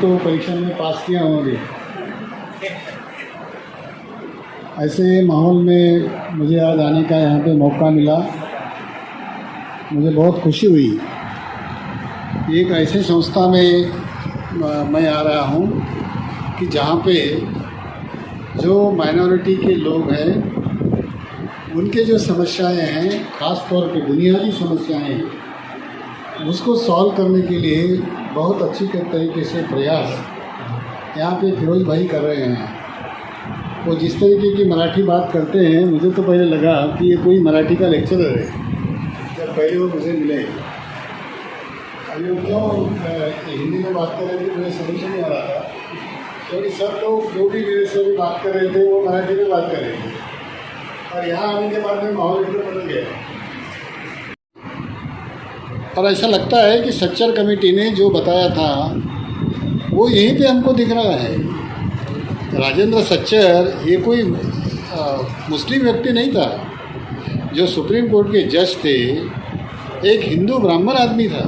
तो परीक्षा में पास किया होंगे। ऐसे माहौल में मुझे आज आने का यहाँ पे मौका मिला, मुझे बहुत खुशी हुई। एक ऐसे संस्था में मैं आ रहा हूँ कि जहाँ पे जो माइनॉरिटी के लोग हैं उनके जो समस्याएं हैं, ख़ास तौर पे बुनियादी समस्याएं हैं, उसको सॉल्व करने के लिए बहुत अच्छी तरीके से प्रयास यहाँ पे फिरोज भाई कर रहे हैं। वो जिस तरीके की मराठी बात करते हैं, मुझे तो पहले लगा कि ये कोई मराठी का लेक्चरर है जब पहले वो मुझे मिले। अभी वो क्यों हिंदी में बात कर रहे थे मुझे समझ नहीं आ रहा था, क्योंकि सब लोग जो भी मेरे से भी बात कर रहे थे वो मराठी में बात कर रहे थे, और यहाँ आने के बाद में माहौल एकदम बदल गया। और ऐसा लगता है कि सच्चर कमेटी ने जो बताया था वो यहीं पे हमको दिख रहा है। राजेंद्र सच्चर ये कोई मुस्लिम व्यक्ति नहीं था। जो सुप्रीम कोर्ट के जज थे एक हिंदू ब्राह्मण आदमी था।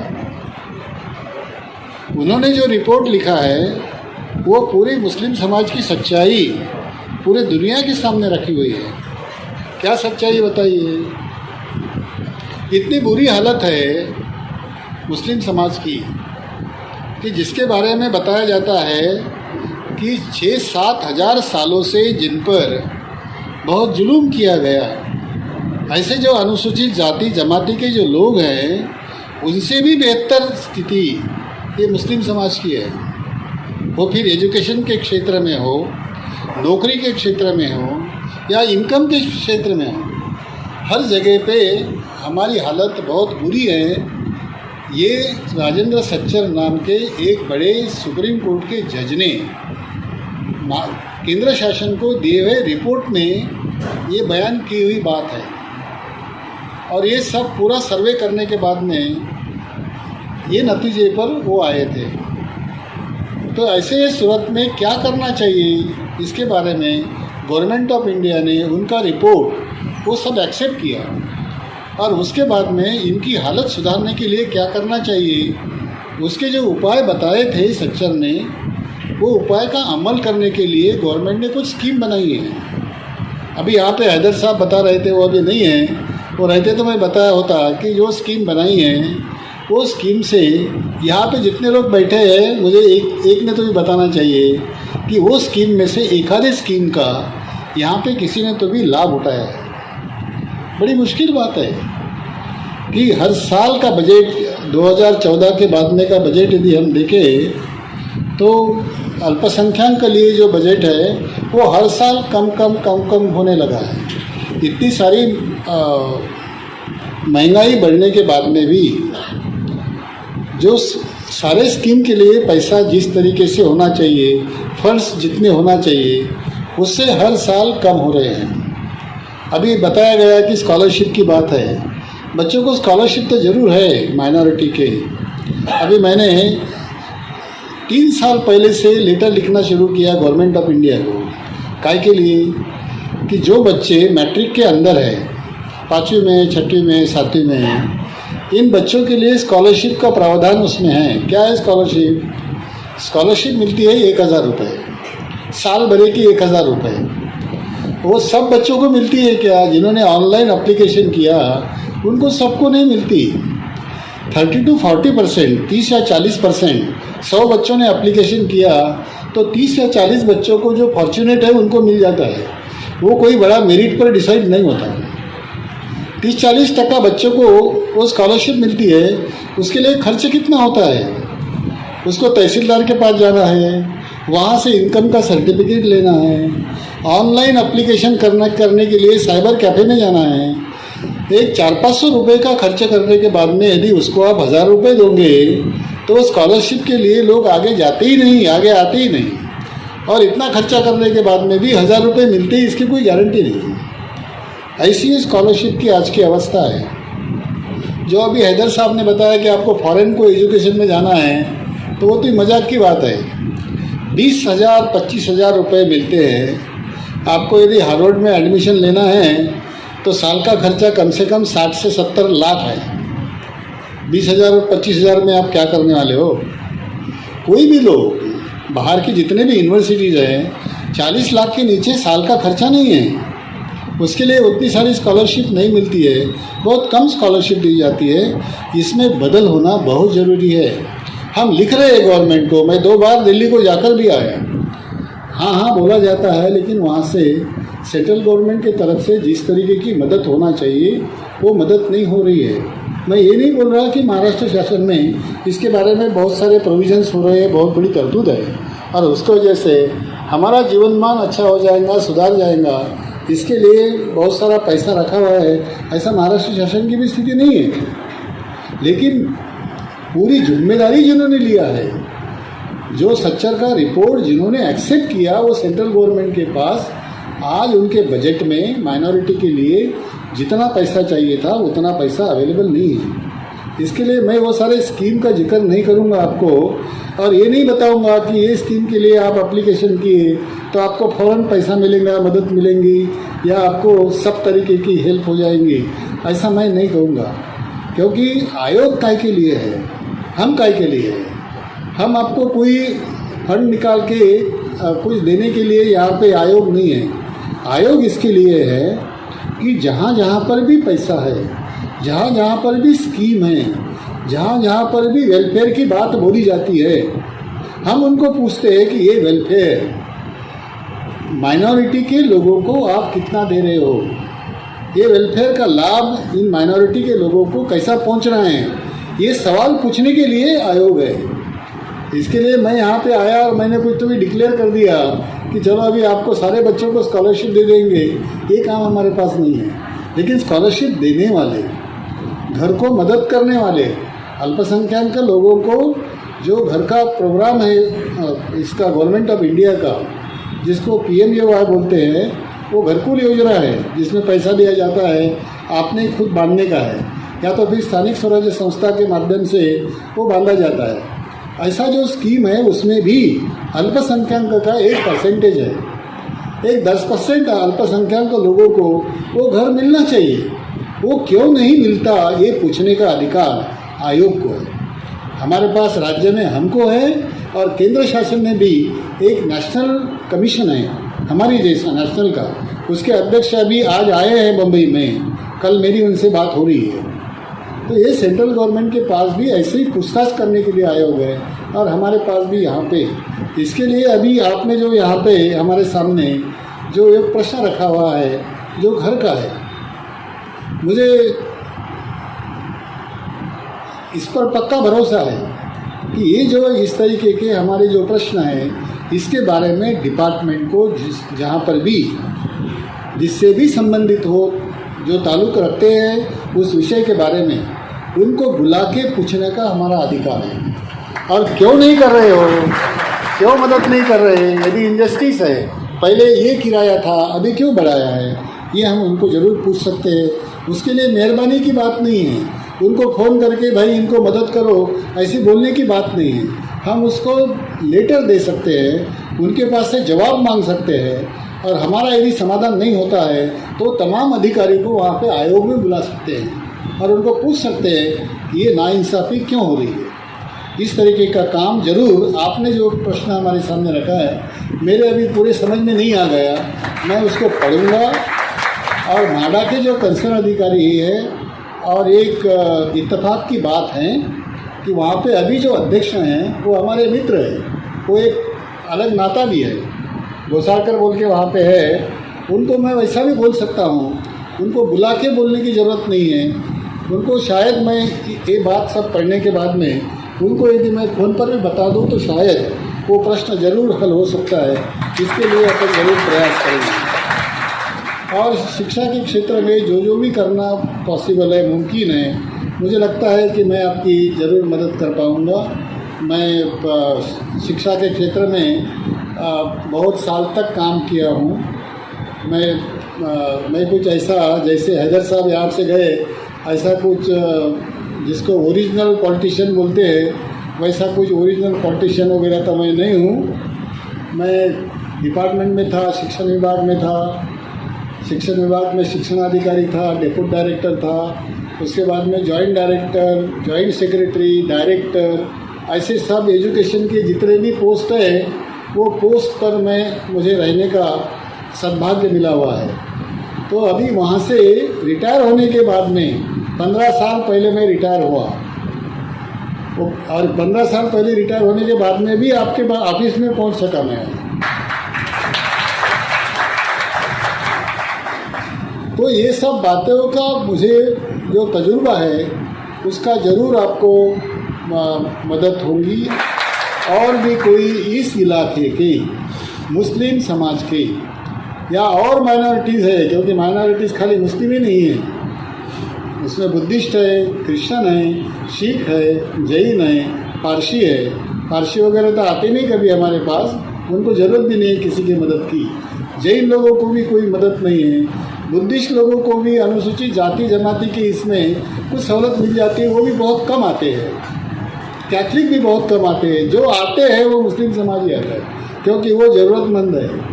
उन्होंने जो रिपोर्ट लिखा है वो पूरे मुस्लिम समाज की सच्चाई पूरे दुनिया के सामने रखी हुई है। क्या सच्चाई बताइए? इतनी बुरी हालत है मुस्लिम समाज की कि जिसके बारे में बताया जाता है कि 6-7 हज़ार सालों से जिन पर बहुत जुल्म किया गया, ऐसे जो अनुसूचित जाति जमाती के जो लोग हैं उनसे भी बेहतर स्थिति ये मुस्लिम समाज की है। वो फिर एजुकेशन के क्षेत्र में हो, नौकरी के क्षेत्र में हो या इनकम के क्षेत्र में हो, हर जगह पे हमारी हालत बहुत बुरी है। ये राजेंद्र सच्चर नाम के एक बड़े सुप्रीम कोर्ट के जज ने केंद्र शासन को दिए हुए रिपोर्ट में ये बयान की हुई बात है, और ये सब पूरा सर्वे करने के बाद में ये नतीजे पर वो आए थे। तो ऐसे सूरत में क्या करना चाहिए, इसके बारे में गवर्नमेंट ऑफ इंडिया ने उनका रिपोर्ट वो सब एक्सेप्ट किया, और उसके बाद में इनकी हालत सुधारने के लिए क्या करना चाहिए उसके जो उपाय बताए थे सच्चर ने, वो उपाय का अमल करने के लिए गवर्नमेंट ने कुछ स्कीम बनाई है। अभी यहाँ पे हैदर साहब बता रहे थे, वो अभी नहीं हैं, वो रहते तो मैं बताया होता कि जो स्कीम बनाई है वो स्कीम से यहाँ पे जितने लोग बैठे हैं मुझे एक ने तो भी बताना चाहिए कि वो स्कीम में से एक आधे स्कीम का यहाँ पे किसी ने तो भी लाभ उठाया है। बड़ी मुश्किल बात है कि हर साल का बजट 2014 के बाद में का बजट यदि हम देखें तो अल्पसंख्यक के लिए जो बजट है वो हर साल कम होने लगा है। इतनी सारी महंगाई बढ़ने के बाद में भी जो सारे स्कीम के लिए पैसा जिस तरीके से होना चाहिए, फंड्स जितने होना चाहिए, उससे हर साल कम हो रहे हैं। अभी बताया गया कि स्कॉलरशिप की बात है, बच्चों को स्कॉलरशिप तो ज़रूर है माइनॉरिटी के। अभी मैंने 3 साल पहले से लेटर लिखना शुरू किया गवर्नमेंट ऑफ इंडिया को, काय के लिए कि जो बच्चे मैट्रिक के अंदर है, 5वीं में, 6वीं में, 7वीं में, इन बच्चों के लिए स्कॉलरशिप का प्रावधान उसमें है। क्या है स्कॉलरशिप? स्कॉलरशिप मिलती है 1000 रुपये, साल भरे की 1000 रुपये। वो सब बच्चों को मिलती है क्या? जिन्होंने ऑनलाइन एप्लीकेशन किया उनको सबको नहीं मिलती। 30 to 40%, 30 या 40%, 100 बच्चों ने एप्लीकेशन किया तो 30 या 40 बच्चों को जो फॉर्चुनेट है उनको मिल जाता है। वो कोई बड़ा मेरिट पर डिसाइड नहीं होता। 30-40% बच्चों को वो स्कॉलरशिप मिलती है। उसके लिए खर्च कितना होता है? उसको तहसीलदार के पास जाना है, वहाँ से इनकम का सर्टिफिकेट लेना है, ऑनलाइन एप्लीकेशन करने के लिए साइबर कैफ़े में जाना है। एक 400-500 रुपये का खर्च करने के बाद में यदि उसको आप 1000 रुपये दोगे तो स्कॉलरशिप के लिए लोग आगे जाते ही नहीं, आगे आते ही नहीं। और इतना खर्चा करने के बाद में भी 1000 रुपये मिलते ही इसकी कोई गारंटी नहीं। ऐसी स्कॉलरशिप की आज की अवस्था है। जो अभी हैदर साहब ने बताया कि आपको फॉरेन को एजुकेशन में जाना है, तो वो तो मजाक की बात है। 20,000 25,000 रुपये मिलते हैं। आपको यदि हार्वर्ड में एडमिशन लेना है तो साल का खर्चा कम से कम 60 से 70 लाख है। 20,000 और 25,000 में आप क्या करने वाले हो? कोई भी लोग बाहर की जितने भी यूनिवर्सिटीज़ हैं 40 लाख के नीचे साल का खर्चा नहीं है। उसके लिए उतनी सारी स्कॉलरशिप नहीं मिलती है, बहुत कम स्कॉलरशिप दी जाती है। इसमें बदल होना बहुत ज़रूरी है। हम लिख रहे हैं गवर्नमेंट को, मैं 2 बार दिल्ली को जाकर भी आया। हाँ बोला जाता है, लेकिन वहाँ से सेंट्रल गवर्नमेंट की तरफ से जिस तरीके की मदद होना चाहिए वो मदद नहीं हो रही है। मैं ये नहीं बोल रहा कि महाराष्ट्र शासन में इसके बारे में बहुत सारे प्रोविजंस हो रहे हैं, बहुत बड़ी तरतूद है और उसकी वजह से हमारा जीवनमान अच्छा हो जाएगा, सुधार जाएगा, इसके लिए बहुत सारा पैसा रखा हुआ है, ऐसा महाराष्ट्र शासन की भी स्थिति नहीं है। लेकिन पूरी जिम्मेदारी जिन्होंने लिया है, जो सच्चर का रिपोर्ट जिन्होंने एक्सेप्ट किया, वो सेंट्रल गवर्नमेंट के पास आज उनके बजट में माइनॉरिटी के लिए जितना पैसा चाहिए था उतना पैसा अवेलेबल नहीं है। इसके लिए मैं वो सारे स्कीम का जिक्र नहीं करूँगा आपको, और ये नहीं बताऊँगा कि ये स्कीम के लिए आप एप्लीकेशन किए तो आपको फ़ौरन पैसा मिलेगा, मदद मिलेंगी या आपको सब तरीके की हेल्प हो जाएंगी, ऐसा मैं नहीं कहूँगा। क्योंकि आयोग काय के लिए है, हम काय के लिए है। हम आपको कोई फंड निकाल के कुछ देने के लिए यहाँ पे आयोग नहीं है। आयोग इसके लिए है कि जहाँ जहाँ पर भी पैसा है, जहाँ जहाँ पर भी स्कीम है, जहाँ जहाँ पर भी वेलफेयर की बात बोली जाती है, हम उनको पूछते हैं कि ये वेलफेयर माइनॉरिटी के लोगों को आप कितना दे रहे हो, ये वेलफेयर का लाभ इन माइनॉरिटी के लोगों को कैसा पहुँच रहा है, ये सवाल पूछने के लिए आयोग है। इसके लिए मैं यहाँ पे आया और मैंने कुछ तो भी डिक्लेयर कर दिया कि चलो अभी आपको सारे बच्चों को स्कॉलरशिप दे देंगे, ये काम हमारे पास नहीं है। लेकिन स्कॉलरशिप देने वाले, घर को मदद करने वाले, अल्पसंख्यक लोगों को जो घर का प्रोग्राम है इसका गवर्नमेंट ऑफ इंडिया का, जिसको PMJY बोलते हैं, वो घरकुल योजना है जिसमें पैसा दिया जाता है, आपने खुद बांधने का है या तो फिर स्थानिक स्वराज्य संस्था के माध्यम से वो बांधा जाता है। ऐसा जो स्कीम है उसमें भी अल्पसंख्यक का 1% है, एक 10% अल्पसंख्यक लोगों को वो घर मिलना चाहिए। वो क्यों नहीं मिलता, ये पूछने का अधिकार आयोग को है। हमारे पास राज्य में हमको है और केंद्र शासन में भी एक नेशनल कमीशन है हमारी जैसा नेशनल का, उसके अध्यक्ष अभी आज आए हैं बम्बई में, कल मेरी उनसे बात हो रही है। तो ये सेंट्रल गवर्नमेंट के पास भी ऐसे ही पूछताछ करने के लिए आयोग है और हमारे पास भी यहाँ पे। इसके लिए अभी आपने जो यहाँ पे हमारे सामने जो एक प्रश्न रखा हुआ है जो घर का है, मुझे इस पर पक्का भरोसा है कि ये जो इस तरीके के हमारे जो प्रश्न हैं इसके बारे में डिपार्टमेंट को जहाँ पर भी जिससे भी संबंधित हो, जो ताल्लुक़ रखते हैं उस विषय के बारे में, उनको बुला के पूछने का हमारा अधिकार है। और क्यों नहीं कर रहे हो, क्यों मदद नहीं कर रहे, यदि इंजस्टिस है, पहले ये किराया था अभी क्यों बढ़ाया है, ये हम उनको ज़रूर पूछ सकते हैं। उसके लिए मेहरबानी की बात नहीं है, उनको फ़ोन करके भाई इनको मदद करो ऐसी बोलने की बात नहीं है। हम उसको लेटर दे सकते हैं, उनके पास से जवाब मांग सकते हैं, और हमारा यदि समाधान नहीं होता है तो तमाम अधिकारी को वहाँ पे आयोग में बुला सकते हैं और उनको पूछ सकते हैं कि ये नाइंसाफ़ी क्यों हो रही है। इस तरीके का काम जरूर, आपने जो प्रश्न हमारे सामने रखा है मेरे अभी पूरे समझ में नहीं आ गया, मैं उसको पढ़ूंगा। और माडा के जो कंसर्न अधिकारी है, और एक इत्तेफाक की बात है कि वहाँ पे अभी जो अध्यक्ष हैं वो हमारे मित्र हैं, वो एक अलग नाता भी है, गोसारकर बोल के वहाँ पे है, उनको मैं वैसा भी बोल सकता हूँ, उनको बुला के बोलने की ज़रूरत नहीं है। उनको शायद मैं ये बात सब पढ़ने के बाद में उनको यदि मैं फ़ोन पर भी बता दूँ तो शायद वो प्रश्न ज़रूर हल हो सकता है। इसके लिए अपन ज़रूर प्रयास करेंगे। और शिक्षा के क्षेत्र में जो भी करना पॉसिबल है, मुमकिन है, मुझे लगता है कि मैं आपकी ज़रूर मदद कर पाऊँगा। मैं शिक्षा के क्षेत्र में बहुत साल तक काम किया हूँ। मैं कुछ ऐसा, जैसे हैदर साहब यहाँ से गए, ऐसा कुछ जिसको ओरिजिनल पॉलिटिशियन बोलते हैं, वैसा कुछ ओरिजिनल पॉलिटिशियन वगैरह तो मैं नहीं हूँ। मैं डिपार्टमेंट में था, शिक्षण विभाग में था, शिक्षण विभाग में शिक्षणाधिकारी था, डेप्यूटी डायरेक्टर था, उसके बाद में joint director, joint secretary, director, ऐसे सब एजुकेशन के जितने भी पोस्ट है वो पोस्ट पर मुझे रहने का सद्भाग्य मिला हुआ है। तो अभी वहाँ से रिटायर होने के बाद में 15 साल पहले मैं रिटायर हुआ, और 15 साल पहले रिटायर होने के बाद में भी आपके ऑफिस में पहुँच सका मैं। तो ये सब बातों का मुझे जो तजुर्बा है उसका ज़रूर आपको मदद होगी। और भी कोई इस इलाके के मुस्लिम समाज के या और माइनॉरिटीज़ है, क्योंकि माइनॉरिटीज़ खाली मुस्लिम ही नहीं है, उसमें बुद्धिस्ट है, क्रिश्चियन है, सिख है, जैन है, पारसी है। पारसी वगैरह तो आते नहीं कभी हमारे पास, उनको ज़रूरत भी नहीं है किसी की मदद की। जैन लोगों को भी कोई मदद नहीं है। बुद्धिस्ट लोगों को भी अनुसूचित जाति जमाती की इसमें कुछ सहूलत मिल जाती है, वो भी बहुत कम आते हैं। कैथलिक भी बहुत कम आते हैं, जो आते हैं वो मुस्लिम समाज ही आता है, क्योंकि वो ज़रूरतमंद है।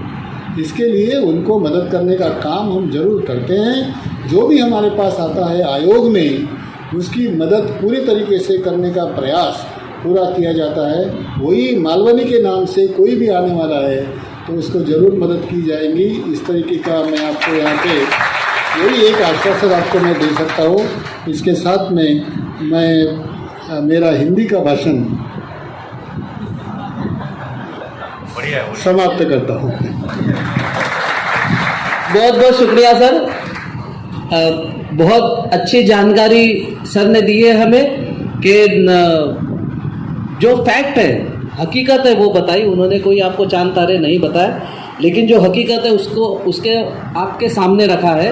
इसके लिए उनको मदद करने का काम हम जरूर करते हैं। जो भी हमारे पास आता है आयोग में, उसकी मदद पूरी तरीके से करने का प्रयास पूरा किया जाता है। वही मालवनी के नाम से कोई भी आने वाला है तो उसको ज़रूर मदद की जाएगी। इस तरीके का मैं आपको यहाँ पे यही एक आश्वासन आपको मैं दे सकता हूँ। इसके साथ में मैं मेरा हिंदी का भाषण समाप्त करता हूँ। बहुत बहुत शुक्रिया सर, बहुत अच्छी जानकारी सर ने दी है हमें कि जो फैक्ट है, हकीकत है वो बताई उन्होंने। कोई आपको चांद तारे नहीं बताया, लेकिन जो हकीकत है उसको आपके सामने रखा है।